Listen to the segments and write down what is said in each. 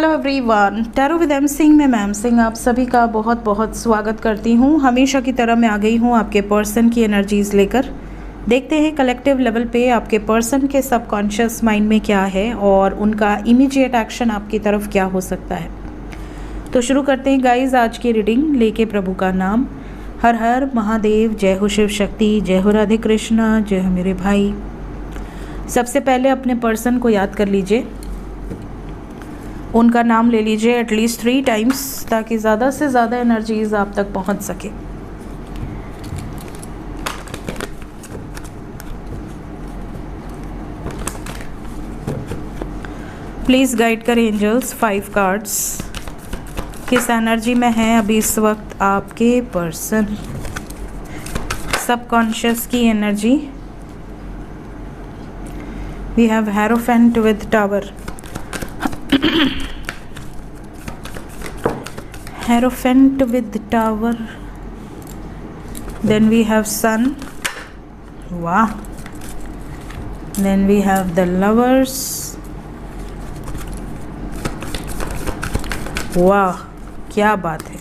Hello everyone, tarot with M Singh में ma'am Singh आप सभी का बहुत बहुत स्वागत करती हूँ। हमेशा की तरह मैं आ गई हूँ आपके पर्सन की एनर्जीज़ लेकर। देखते हैं कलेक्टिव लेवल पे आपके पर्सन के सबकॉन्शियस माइंड में क्या है और उनका इमीडिएट एक्शन आपकी तरफ क्या हो सकता है। तो शुरू करते हैं गाइज आज की रीडिंग लेके प्रभु का नाम। हर हर महादेव, जय हो शिव शक्ति, जय हो राधे कृष्णा, जय हो मेरे भाई। सबसे पहले अपने पर्सन को याद कर लीजिए, उनका नाम ले लीजिए एटलीस्ट 3 टाइम्स ताकि ज़्यादा से ज़्यादा एनर्जीज आप तक पहुंच सके। प्लीज़ गाइड करें एंजल्स 5 कार्ड्स, किस एनर्जी में है अभी इस वक्त आपके पर्सन। सबकॉन्शियस की energy, we have hierophant with tower, Hierophant with tower, then we have sun, wow, then we have the lovers, वाह क्या बात है।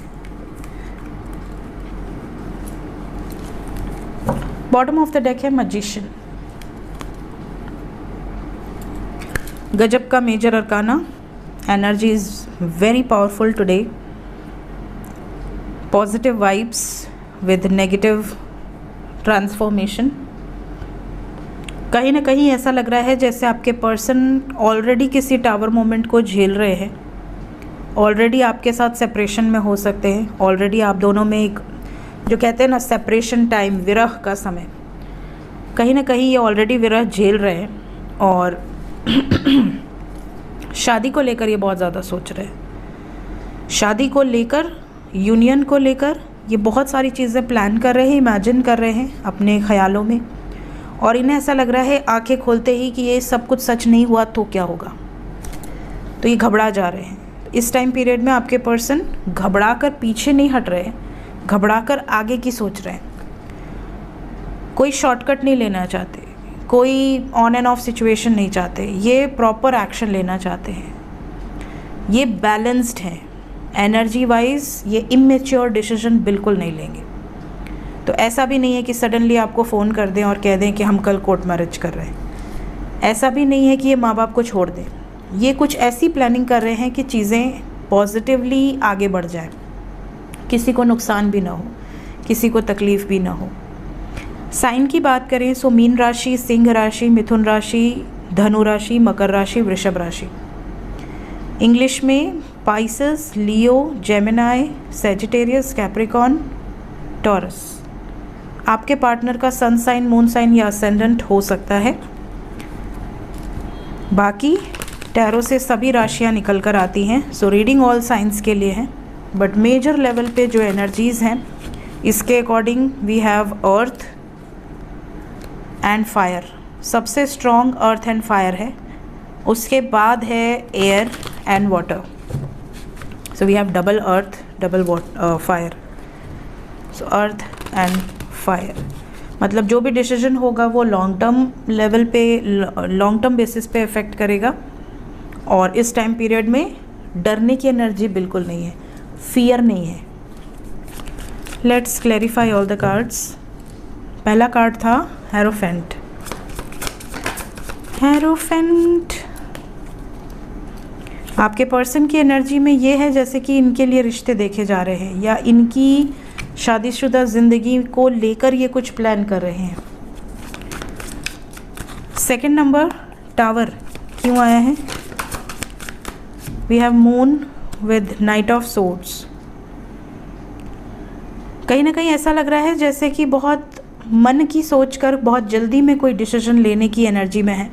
बॉटम ऑफ द डेक है मैजिशियन, गजब का major arcana. Energy is very powerful today, positive vibes with negative transformation. कहीं ना कहीं ऐसा लग रहा है जैसे आपके पर्सन ऑलरेडी किसी टावर मोमेंट को झेल रहे हैं, ऑलरेडी आपके साथ सेपरेशन में हो सकते हैं, ऑलरेडी आप दोनों में एक जो कहते हैं ना सेपरेशन टाइम, विरह का समय, कहीं ना कहीं ये ऑलरेडी विरह झेल रहे हैं और शादी को लेकर ये बहुत ज़्यादा सोच रहे हैं। शादी को लेकर, यूनियन को लेकर ये बहुत सारी चीज़ें प्लान कर रहे हैं, इमेजिन कर रहे हैं अपने ख्यालों में, और इन्हें ऐसा लग रहा है आंखें खोलते ही कि ये सब कुछ सच नहीं हुआ तो क्या होगा। तो ये घबरा जा रहे हैं। इस टाइम पीरियड में आपके पर्सन घबरा कर पीछे नहीं हट रहे हैं, घबरा कर आगे की सोच रहे हैं। कोई शॉर्टकट नहीं लेना चाहते, कोई ऑन एंड ऑफ सिचुएशन नहीं चाहते, ये प्रॉपर एक्शन लेना चाहते हैं। ये बैलेंस्ड हैं एनर्जी वाइज, ये इमेच्योर डिसीजन बिल्कुल नहीं लेंगे। तो ऐसा भी नहीं है कि सडनली आपको फ़ोन कर दें और कह दें कि हम कल कोर्ट मैरिज कर रहे हैं। ऐसा भी नहीं है कि ये माँ बाप को छोड़ दें। ये कुछ ऐसी प्लानिंग कर रहे हैं कि चीज़ें पॉजिटिवली आगे बढ़ जाएं, किसी को नुकसान भी ना हो, किसी को तकलीफ़ भी ना हो। साइन की बात करें सो मीन राशि, सिंह राशि, मिथुन राशि, धनु राशि, मकर राशि, वृषभ राशि। इंग्लिश में पाइसेस, लियो, जेमिनाई, सेजिटेरियस, कैप्रिकॉन, टॉरस। आपके पार्टनर का सन साइन, मून साइन या असेंडेंट हो सकता है। बाकी टैरो से सभी राशियां निकल कर आती हैं, सो रीडिंग ऑल साइंस के लिए है, बट मेजर लेवल पे जो एनर्जीज़ हैं इसके according we have earth and fire. सबसे स्ट्रॉन्ग अर्थ एंड फायर है, उसके बाद है air and water. So we have double earth, double fire, so earth and fire. मतलब जो भी डिसीजन होगा वो लॉन्ग टर्म लेवल पे, लॉन्ग टर्म बेसिस पे इफ़ेक्ट करेगा। और इस टाइम पीरियड में डरने की एनर्जी बिल्कुल नहीं है, फियर नहीं है। Let's clarify all the cards. पहला कार्ड था हेरोफेंट। हेरोफेंट आपके पर्सन की एनर्जी में ये है जैसे कि इनके लिए रिश्ते देखे जा रहे हैं या इनकी शादीशुदा ज़िंदगी को लेकर ये कुछ प्लान कर रहे हैं। सेकंड नंबर टावर क्यों आया है? We have moon with knight of swords. कहीं ना कहीं ऐसा लग रहा है जैसे कि बहुत मन की सोच कर बहुत जल्दी में कोई डिसीजन लेने की एनर्जी में है,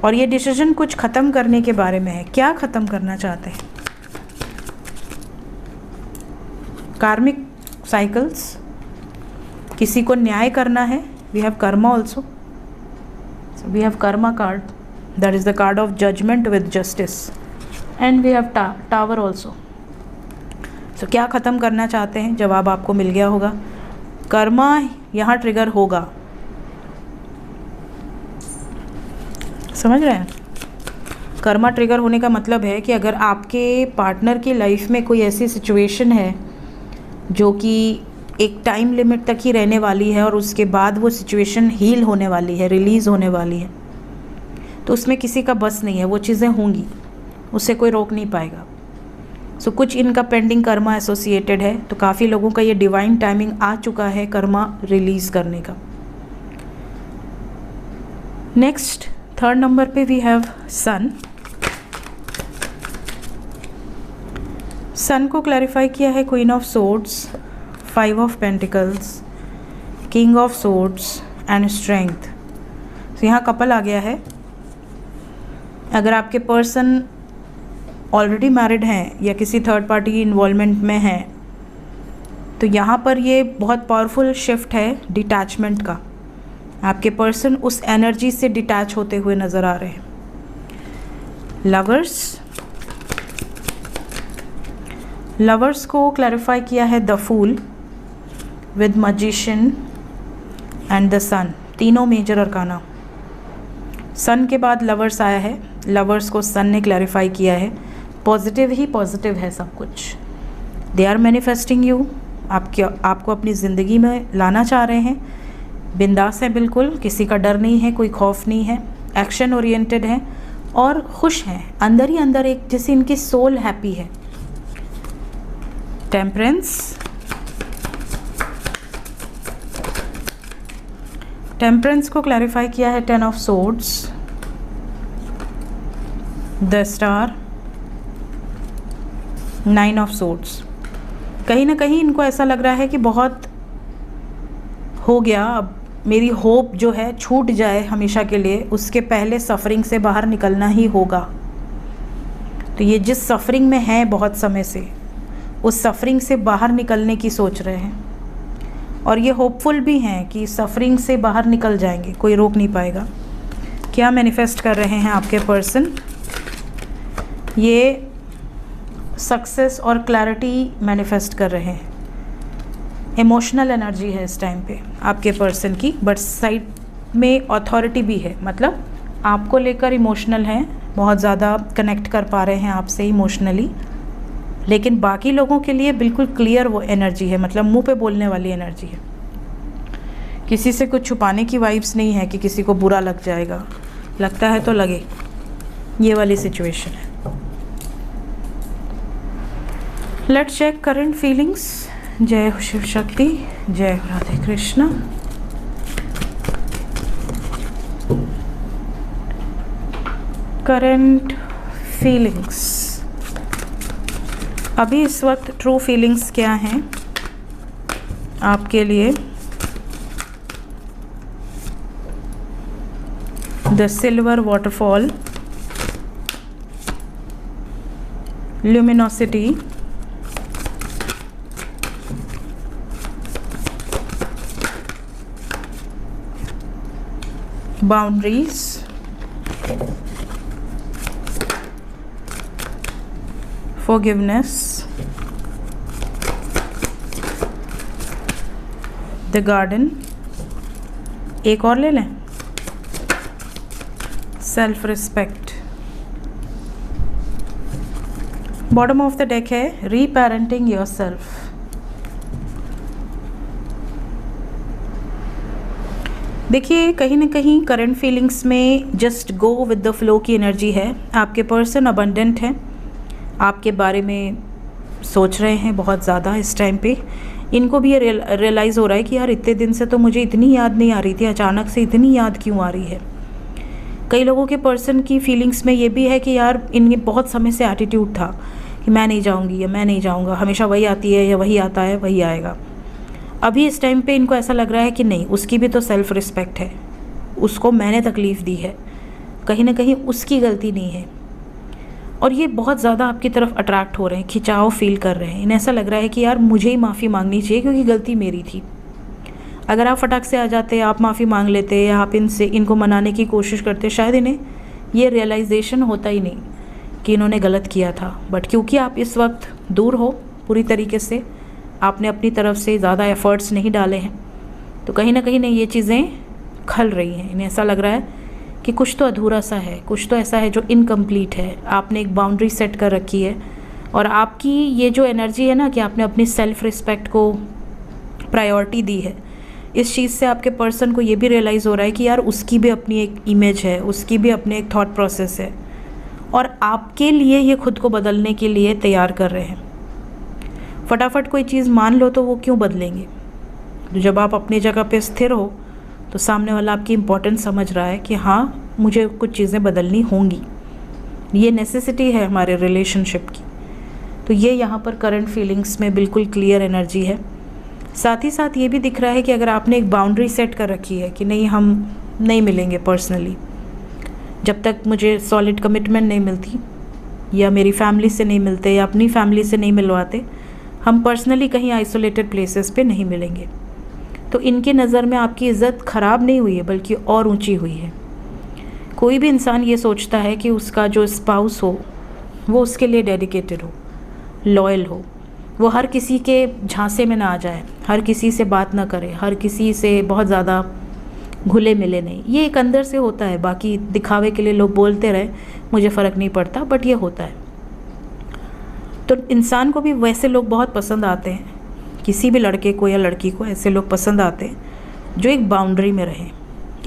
और ये डिसीजन कुछ ख़त्म करने के बारे में है। क्या ख़त्म करना चाहते हैं? कार्मिक साइकिल्स, किसी को न्याय करना है। We have karma also, so we have karma card, that is the card of judgement with justice, and we have tower also. सो क्या ख़त्म करना चाहते हैं? जवाब आपको मिल गया होगा, कर्मा यहाँ ट्रिगर होगा। समझ रहे हैं? कर्मा ट्रिगर होने का मतलब है कि अगर आपके पार्टनर की लाइफ में कोई ऐसी सिचुएशन है जो कि एक टाइम लिमिट तक ही रहने वाली है और उसके बाद वो सिचुएशन हील होने वाली है, रिलीज़ होने वाली है, तो उसमें किसी का बस नहीं है, वो चीज़ें होंगी, उससे कोई रोक नहीं पाएगा। सो कुछ इनका पेंडिंग कर्मा एसोसिएटेड है, तो काफ़ी लोगों का ये डिवाइन टाइमिंग आ चुका है कर्मा रिलीज़ करने का। नेक्स्ट 3rd नंबर पे वी हैव सन। सन को क्लैरिफाई किया है queen of swords, 5 of pentacles, king of swords and strength. तो यहाँ कपल आ गया है। अगर आपके पर्सन ऑलरेडी मैरिड हैं या किसी थर्ड पार्टी इन्वॉल्वमेंट में हैं, तो यहाँ पर ये बहुत पावरफुल शिफ्ट है डिटैचमेंट का। आपके पर्सन उस एनर्जी से डिटैच होते हुए नज़र आ रहे हैं। लवर्स को क्लैरिफाई किया है the fool with magician and the sun, तीनों मेजर अरकाना। सन के बाद लवर्स आया है, लवर्स को सन ने क्लैरिफाई किया है। पॉजिटिव ही पॉजिटिव है सब कुछ। दे आर मैनिफेस्टिंग यू, आपको अपनी ज़िंदगी में लाना चाह रहे हैं। बिंदास है बिल्कुल, किसी का डर नहीं है, कोई खौफ नहीं है, एक्शन ओरिएंटेड है और खुश हैं अंदर ही अंदर, एक जैसे इनकी सोल हैप्पी है। टेम्परेंस को क्लैरिफाई किया है 10 of swords, the star, 9 of swords. कहीं ना कहीं इनको ऐसा लग रहा है कि बहुत हो गया, अब मेरी होप जो है छूट जाए हमेशा के लिए, उसके पहले सफ़रिंग से बाहर निकलना ही होगा। तो ये जिस सफ़रिंग में है बहुत समय से, उस सफ़रिंग से बाहर निकलने की सोच रहे हैं और ये होपफुल भी हैं कि सफ़रिंग से बाहर निकल जाएंगे, कोई रोक नहीं पाएगा। क्या मैनिफेस्ट कर रहे हैं आपके पर्सन? ये सक्सेस और क्लैरिटी मैनिफेस्ट कर रहे हैं। इमोशनल एनर्जी है इस टाइम पे आपके पर्सन की, बट साइड में अथॉरिटी भी है, मतलब आपको लेकर इमोशनल हैं, बहुत ज़्यादा कनेक्ट कर पा रहे हैं आपसे इमोशनली। लेकिन बाकी लोगों के लिए बिल्कुल क्लियर वो एनर्जी है, मतलब मुंह पे बोलने वाली एनर्जी है। किसी से कुछ छुपाने की वाइब्स नहीं है कि किसी को बुरा लग जाएगा, लगता है तो लगे, ये वाली सिचुएशन है। Let's check current feelings. जय हो शिव शक्ति, जय हो राधे कृष्ण। करंट फीलिंग्स अभी इस वक्त, ट्रू फीलिंग्स क्या हैं आपके लिए? The silver waterfall, luminosity, boundaries, forgiveness, the garden, एक और ले लें, self respect. Bottom of the deck है रीपेरेंटिंग योर सेल्फ। देखिए कहीं ना कहीं करंट फीलिंग्स में just go with the flow की एनर्जी है। आपके पर्सन अबंडेंट हैं, आपके बारे में सोच रहे हैं बहुत ज़्यादा इस टाइम पे। इनको भी ये रियलाइज़ हो रहा है कि यार इतने दिन से तो मुझे इतनी याद नहीं आ रही थी, अचानक से इतनी याद क्यों आ रही है। कई लोगों के पर्सन की फीलिंग्स में ये भी है कि यार इनके बहुत समय से एटीट्यूड था कि मैं नहीं जाऊंगी या मैं नहीं जाऊंगा, हमेशा वही आती है या वही आता है, वही आएगा। अभी इस टाइम पे इनको ऐसा लग रहा है कि नहीं, उसकी भी तो सेल्फ रिस्पेक्ट है, उसको मैंने तकलीफ़ दी है, कहीं ना कहीं उसकी गलती नहीं है। और ये बहुत ज़्यादा आपकी तरफ अट्रैक्ट हो रहे हैं, खिंचाव फील कर रहे हैं। इन्हें ऐसा लग रहा है कि यार मुझे ही माफ़ी मांगनी चाहिए क्योंकि गलती मेरी थी। अगर आप फटाक से आ जाते, आप माफ़ी मांग लेते या आप इनको मनाने की कोशिश करते, शायद इन्हें ये रियलाइजेशन होता ही नहीं कि इन्होंने गलत किया था। बट क्योंकि आप इस वक्त दूर हो पूरी तरीके से, आपने अपनी तरफ से ज़्यादा एफ़र्ट्स नहीं डाले हैं, तो कहीं ना कहीं ये चीज़ें खल रही हैं। इन्हें ऐसा लग रहा है कि कुछ तो अधूरा सा है, कुछ तो ऐसा है जो इनकम्प्लीट है। आपने एक बाउंड्री सेट कर रखी है और आपकी ये जो एनर्जी है ना कि आपने अपनी सेल्फ रिस्पेक्ट को प्रायोरिटी दी है, इस चीज़ से आपके पर्सन को ये भी रियलाइज़ हो रहा है कि यार उसकी भी अपनी एक इमेज है, उसकी भी अपने एक थॉट प्रोसेस है और आपके लिए ये खुद को बदलने के लिए तैयार कर रहे हैं। फटाफट कोई चीज़ मान लो तो वो क्यों बदलेंगे? तो जब आप अपनी जगह पे स्थिर हो तो सामने वाला आपकी इम्पोर्टेंस समझ रहा है कि हाँ मुझे कुछ चीज़ें बदलनी होंगी, ये नेसेसिटी है हमारे रिलेशनशिप की। तो ये यहाँ पर करंट फीलिंग्स में बिल्कुल क्लियर एनर्जी है। साथ ही साथ ये भी दिख रहा है कि अगर आपने एक बाउंड्री सेट कर रखी है कि नहीं हम नहीं मिलेंगे पर्सनली, जब तक मुझे सॉलिड कमिटमेंट नहीं मिलती या मेरी फैमिली से नहीं मिलते या अपनी फैमिली से नहीं मिलवाते, हम पर्सनली कहीं आइसोलेटेड प्लेसेस पे नहीं मिलेंगे। तो इनके नज़र में आपकी इज़्ज़त ख़राब नहीं हुई है बल्कि और ऊंची हुई है। कोई भी इंसान ये सोचता है कि उसका जो स्पाउस हो वो उसके लिए डेडिकेटेड हो, लॉयल हो, वो हर किसी के झांसे में ना आ जाए, हर किसी से बात ना करे, हर किसी से बहुत ज़्यादा घुले मिले नहीं। ये एक अंदर से होता है, बाकी दिखावे के लिए लोग बोलते रहे मुझे फ़र्क नहीं पड़ता, बट ये होता है। तो इंसान को भी वैसे लोग बहुत पसंद आते हैं, किसी भी लड़के को या लड़की को ऐसे लोग पसंद आते हैं जो एक बाउंड्री में रहे,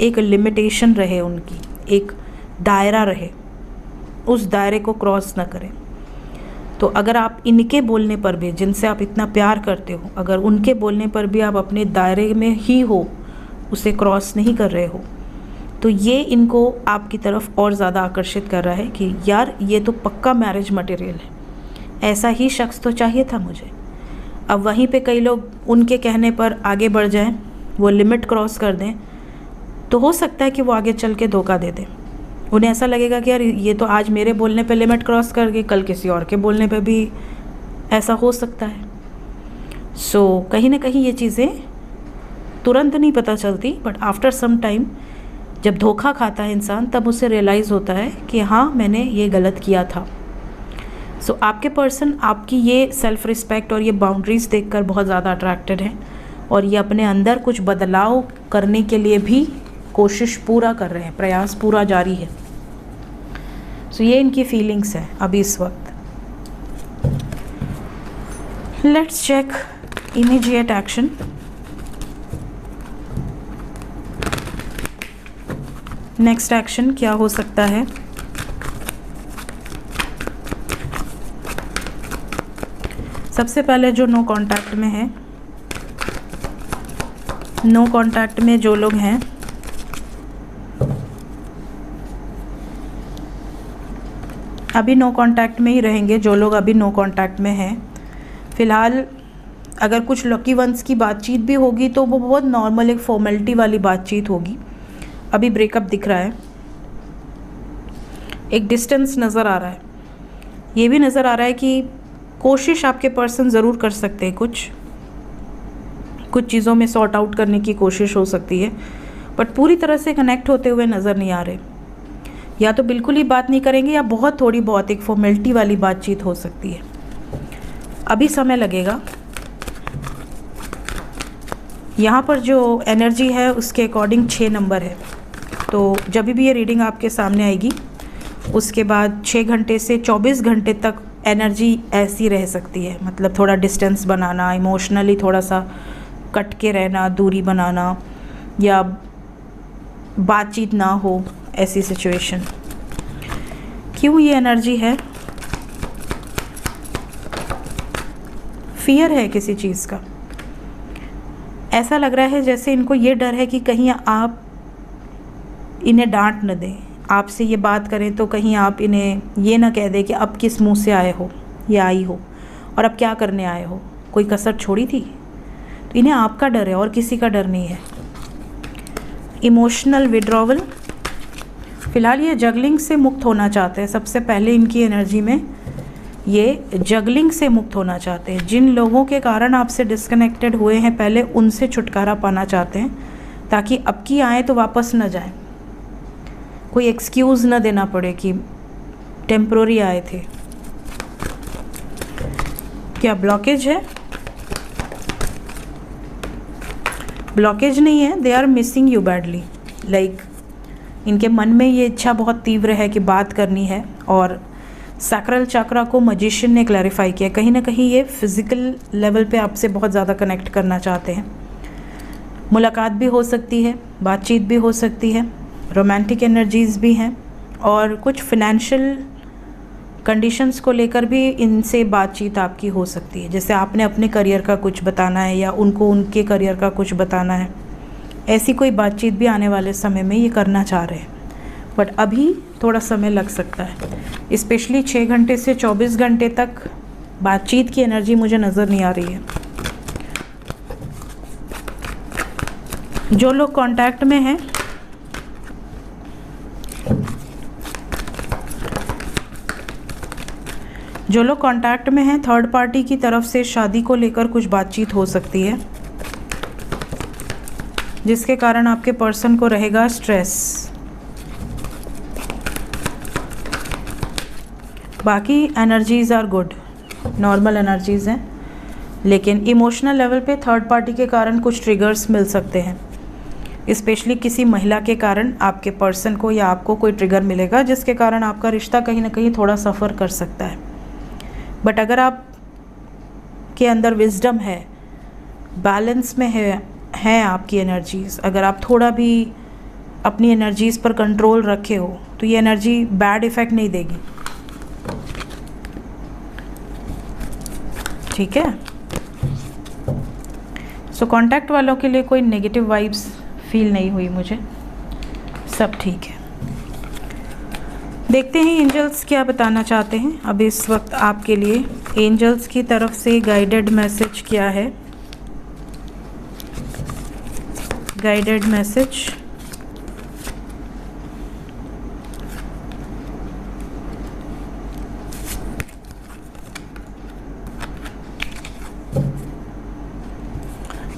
एक लिमिटेशन रहे, उनकी एक दायरा रहे, उस दायरे को क्रॉस ना करें। तो अगर आप इनके बोलने पर भी, जिनसे आप इतना प्यार करते हो, अगर उनके बोलने पर भी आप अपने दायरे में ही हो, उसे क्रॉस नहीं कर रहे हो, तो ये इनको आपकी तरफ और ज़्यादा आकर्षित कर रहा है कि यार ये तो पक्का मैरिज मटेरियल है, ऐसा ही शख्स तो चाहिए था मुझे। अब वहीं पे कई लोग उनके कहने पर आगे बढ़ जाएं, वो लिमिट क्रॉस कर दें, तो हो सकता है कि वो आगे चल के धोखा दे दें। उन्हें ऐसा लगेगा कि यार ये तो आज मेरे बोलने पे लिमिट क्रॉस कर गई, कल किसी और के बोलने पे भी ऐसा हो सकता है। सो कहीं ना कहीं ये चीज़ें तुरंत नहीं पता चलती, बट आफ्टर सम टाइम जब धोखा खाता है इंसान तब उसे रियलाइज़ होता है कि हाँ मैंने ये गलत किया था। सो आपके पर्सन आपकी ये सेल्फ़ रिस्पेक्ट और ये बाउंड्रीज़ देखकर बहुत ज़्यादा अट्रैक्टेड हैं और ये अपने अंदर कुछ बदलाव करने के लिए भी कोशिश पूरा कर रहे हैं, प्रयास पूरा जारी है। सो ये इनकी फीलिंग्स है अभी इस वक्त। Let's check immediate action. Next action क्या हो सकता है? सबसे पहले जो नो कांटेक्ट में है, नो कांटेक्ट में जो लोग हैं, अभी नो कांटेक्ट में ही रहेंगे जो लोग अभी नो कांटेक्ट में हैं। फ़िलहाल अगर कुछ लकी वंस की बातचीत भी होगी तो वो बहुत नॉर्मल एक फॉर्मेलिटी वाली बातचीत होगी। अभी ब्रेकअप दिख रहा है, एक डिस्टेंस नज़र आ रहा है, ये भी नज़र आ रहा है कि कोशिश आपके पर्सन ज़रूर कर सकते हैं, कुछ चीज़ों में सॉर्ट आउट करने की कोशिश हो सकती है, बट पूरी तरह से कनेक्ट होते हुए नज़र नहीं आ रहे। या तो बिल्कुल ही बात नहीं करेंगे या बहुत थोड़ी बहुत एक फॉर्मेलिटी वाली बातचीत हो सकती है। अभी समय लगेगा। यहाँ पर जो एनर्जी है उसके अकॉर्डिंग 6 नंबर है, तो जब भी ये रीडिंग आपके सामने आएगी उसके बाद 6 घंटे से 24 घंटे तक एनर्जी ऐसी रह सकती है। मतलब थोड़ा डिस्टेंस बनाना, इमोशनली थोड़ा सा कट के रहना, दूरी बनाना या बातचीत ना हो, ऐसी सिचुएशन। क्यों ये एनर्जी है? फियर है किसी चीज़ का। ऐसा लग रहा है जैसे इनको ये डर है कि कहीं आप इन्हें डांट न दें, आपसे ये बात करें तो कहीं आप इन्हें ये ना कह दें कि अब किस मुंह से आए हो या आई हो और अब क्या करने आए हो, कोई कसर छोड़ी थी। तो इन्हें आपका डर है और किसी का डर नहीं है। Emotional withdrawal. फ़िलहाल ये जगलिंग से मुक्त होना चाहते हैं। सबसे पहले इनकी एनर्जी में ये जगलिंग से मुक्त होना चाहते हैं। जिन लोगों के कारण आपसे डिस्कनेक्टेड हुए हैं पहले, उनसे छुटकारा पाना चाहते हैं ताकि अब की आए तो वापस न जाएं, कोई एक्सक्यूज़ न देना पड़े कि टेम्प्रोरी आए थे। क्या ब्लॉकेज है? ब्लॉकेज नहीं है, they are missing you badly. Like इनके मन में ये इच्छा बहुत तीव्र है कि बात करनी है। और सैक्रल चक्रा को मैजिशियन ने क्लैरिफाई किया, कहीं ना कहीं ये फिज़िकल लेवल पे आपसे बहुत ज़्यादा कनेक्ट करना चाहते हैं। मुलाकात भी हो सकती है, बातचीत भी हो सकती है, रोमांटिक एनर्जीज़ भी हैं, और कुछ फिनेंशियल कंडीशंस को लेकर भी इनसे बातचीत आपकी हो सकती है। जैसे आपने अपने करियर का कुछ बताना है या उनको उनके करियर का कुछ बताना है, ऐसी कोई बातचीत भी आने वाले समय में ये करना चाह रहे हैं। बट अभी थोड़ा समय लग सकता है, स्पेशली 6 घंटे से 24 घंटे तक बातचीत की एनर्जी मुझे नज़र नहीं आ रही है। जो लोग कांटेक्ट में हैं, थर्ड पार्टी की तरफ से शादी को लेकर कुछ बातचीत हो सकती है, जिसके कारण आपके पर्सन को रहेगा स्ट्रेस। बाकी energies are good, normal energies हैं, लेकिन इमोशनल लेवल पे थर्ड पार्टी के कारण कुछ ट्रिगर्स मिल सकते हैं। स्पेशली किसी महिला के कारण आपके पर्सन को या आपको कोई ट्रिगर मिलेगा, जिसके कारण आपका रिश्ता कहीं ना कहीं थोड़ा सफ़र कर सकता है। बट अगर आप के अंदर विजडम है, बैलेंस में है आपकी एनर्जीज़, अगर आप थोड़ा भी अपनी एनर्जीज़ पर कंट्रोल रखे हो, तो ये एनर्जी बैड इफ़ेक्ट नहीं देगी। ठीक है, सो कांटेक्ट वालों के लिए कोई नेगेटिव वाइब्स फील नहीं हुई मुझे, सब ठीक है। देखते हैं एंजल्स क्या बताना चाहते हैं अब इस वक्त आपके लिए। एंजल्स की तरफ से गाइडेड मैसेज क्या है? गाइडेड मैसेज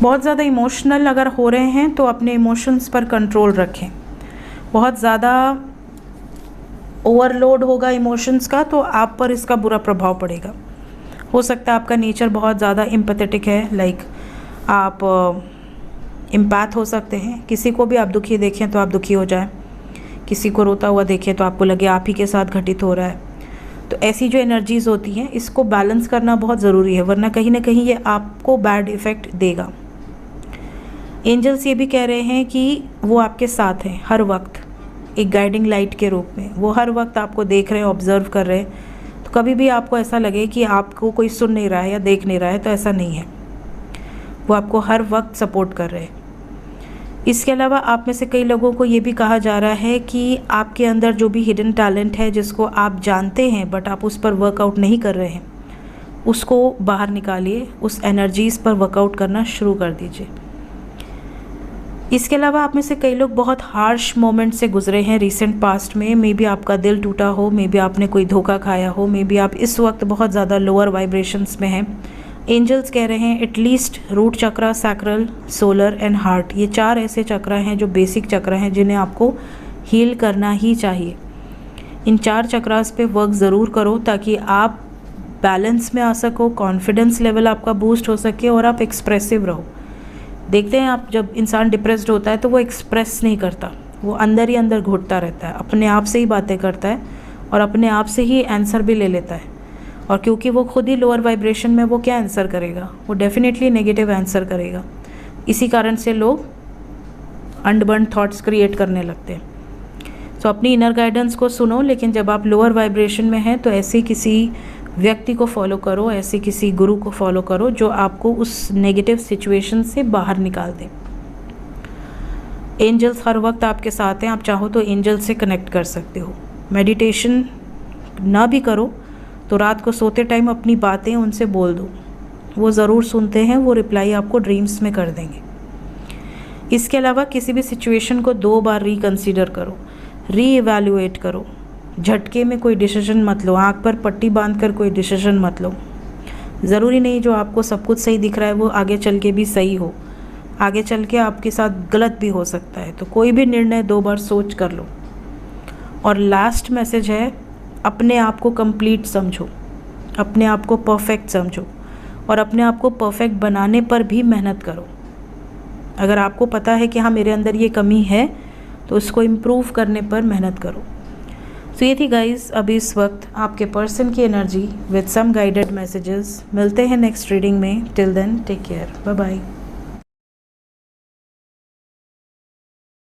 बहुत ज़्यादा इमोशनल अगर हो रहे हैं तो अपने इमोशंस पर कंट्रोल रखें। बहुत ज़्यादा ओवरलोड होगा इमोशंस का तो आप पर इसका बुरा प्रभाव पड़ेगा। हो सकता है आपका नेचर बहुत ज़्यादा एम्पैथेटिक है, लाइक आप एम्पैथ हो सकते हैं। किसी को भी आप दुखी देखें तो आप दुखी हो जाएं, किसी को रोता हुआ देखें तो आपको लगे आप ही के साथ घटित हो रहा है। तो ऐसी जो एनर्जीज़ होती हैं, इसको बैलेंस करना बहुत ज़रूरी है, वरना कहीं ना कहीं ये आपको बैड इफ़ेक्ट देगा। एंजल्स ये भी कह रहे हैं कि वो आपके साथ हैं हर वक्त, एक गाइडिंग लाइट के रूप में। वो हर वक्त आपको देख रहे हैं, ऑब्जर्व कर रहे हैं। तो कभी भी आपको ऐसा लगे कि आपको कोई सुन नहीं रहा है या देख नहीं रहा है, तो ऐसा नहीं है। वो आपको हर वक्त सपोर्ट कर रहे हैं। इसके अलावा आप में से कई लोगों को ये भी कहा जा रहा है कि आपके अंदर जो भी हिडन टैलेंट है, जिसको आप जानते हैं बट आप उस पर वर्कआउट नहीं कर रहे हैं, उसको बाहर निकालिए, उस एनर्जीज़ पर वर्कआउट करना शुरू कर दीजिए। इसके अलावा आप में से कई लोग बहुत हार्श मोमेंट से गुजरे हैं रिसेंट पास्ट में। मे बी आपका दिल टूटा हो, मे बी आपने कोई धोखा खाया हो, मे बी आप इस वक्त बहुत ज़्यादा लोअर वाइब्रेशंस में हैं। एंजल्स कह रहे हैं at least root chakra, sacral, solar and heart, ये 4 ऐसे चक्र हैं जो बेसिक चक्र हैं, जिन्हें आपको हील करना ही चाहिए। इन 4 चक्रास पे वर्क ज़रूर करो ताकि आप बैलेंस में आ सको, कॉन्फिडेंस लेवल आपका बूस्ट हो सके और आप एक्सप्रेसिव रहो। देखते हैं आप जब इंसान डिप्रेस्ड होता है तो वो एक्सप्रेस नहीं करता, वो अंदर ही अंदर घुटता रहता है, अपने आप से ही बातें करता है और अपने आप से ही आंसर भी ले लेता है। और क्योंकि वो खुद ही लोअर वाइब्रेशन में, वो क्या आंसर करेगा? वो डेफिनेटली नेगेटिव आंसर करेगा। इसी कारण से लोग अनबर्न थॉट्स क्रिएट करने लगते हैं। तो अपनी इनर गाइडेंस को सुनो, लेकिन जब आप लोअर वाइब्रेशन में हैं तो ऐसे किसी व्यक्ति को फॉलो करो, ऐसे किसी गुरु को फॉलो करो जो आपको उस नेगेटिव सिचुएशन से बाहर निकाल दे। एंजल्स हर वक्त आपके साथ हैं, आप चाहो तो एंजल से कनेक्ट कर सकते हो। मेडिटेशन ना भी करो तो रात को सोते टाइम अपनी बातें उनसे बोल दो, वो ज़रूर सुनते हैं, वो रिप्लाई आपको ड्रीम्स में कर देंगे। इसके अलावा किसी भी सिचुएशन को 2 बार रिकंसीडर करो, रीइवैल्यूएट करो। झटके में कोई डिसीजन मत लो, आँख पर पट्टी बांधकर कोई डिसीजन मत लो। ज़रूरी नहीं जो आपको सब कुछ सही दिख रहा है वो आगे चल के भी सही हो, आगे चल के आपके साथ गलत भी हो सकता है। तो कोई भी निर्णय 2 बार सोच कर लो। और लास्ट मैसेज है, अपने आप को कंप्लीट समझो, अपने आप को परफेक्ट समझो और अपने आप को परफेक्ट बनाने पर भी मेहनत करो। अगर आपको पता है कि हाँ मेरे अंदर ये कमी है, तो उसको इम्प्रूव करने पर मेहनत करो। सो ये थी गाइस अभी इस वक्त आपके पर्सन की energy with some guided messages. मिलते हैं नेक्स्ट रीडिंग में। Till then take care, bye bye.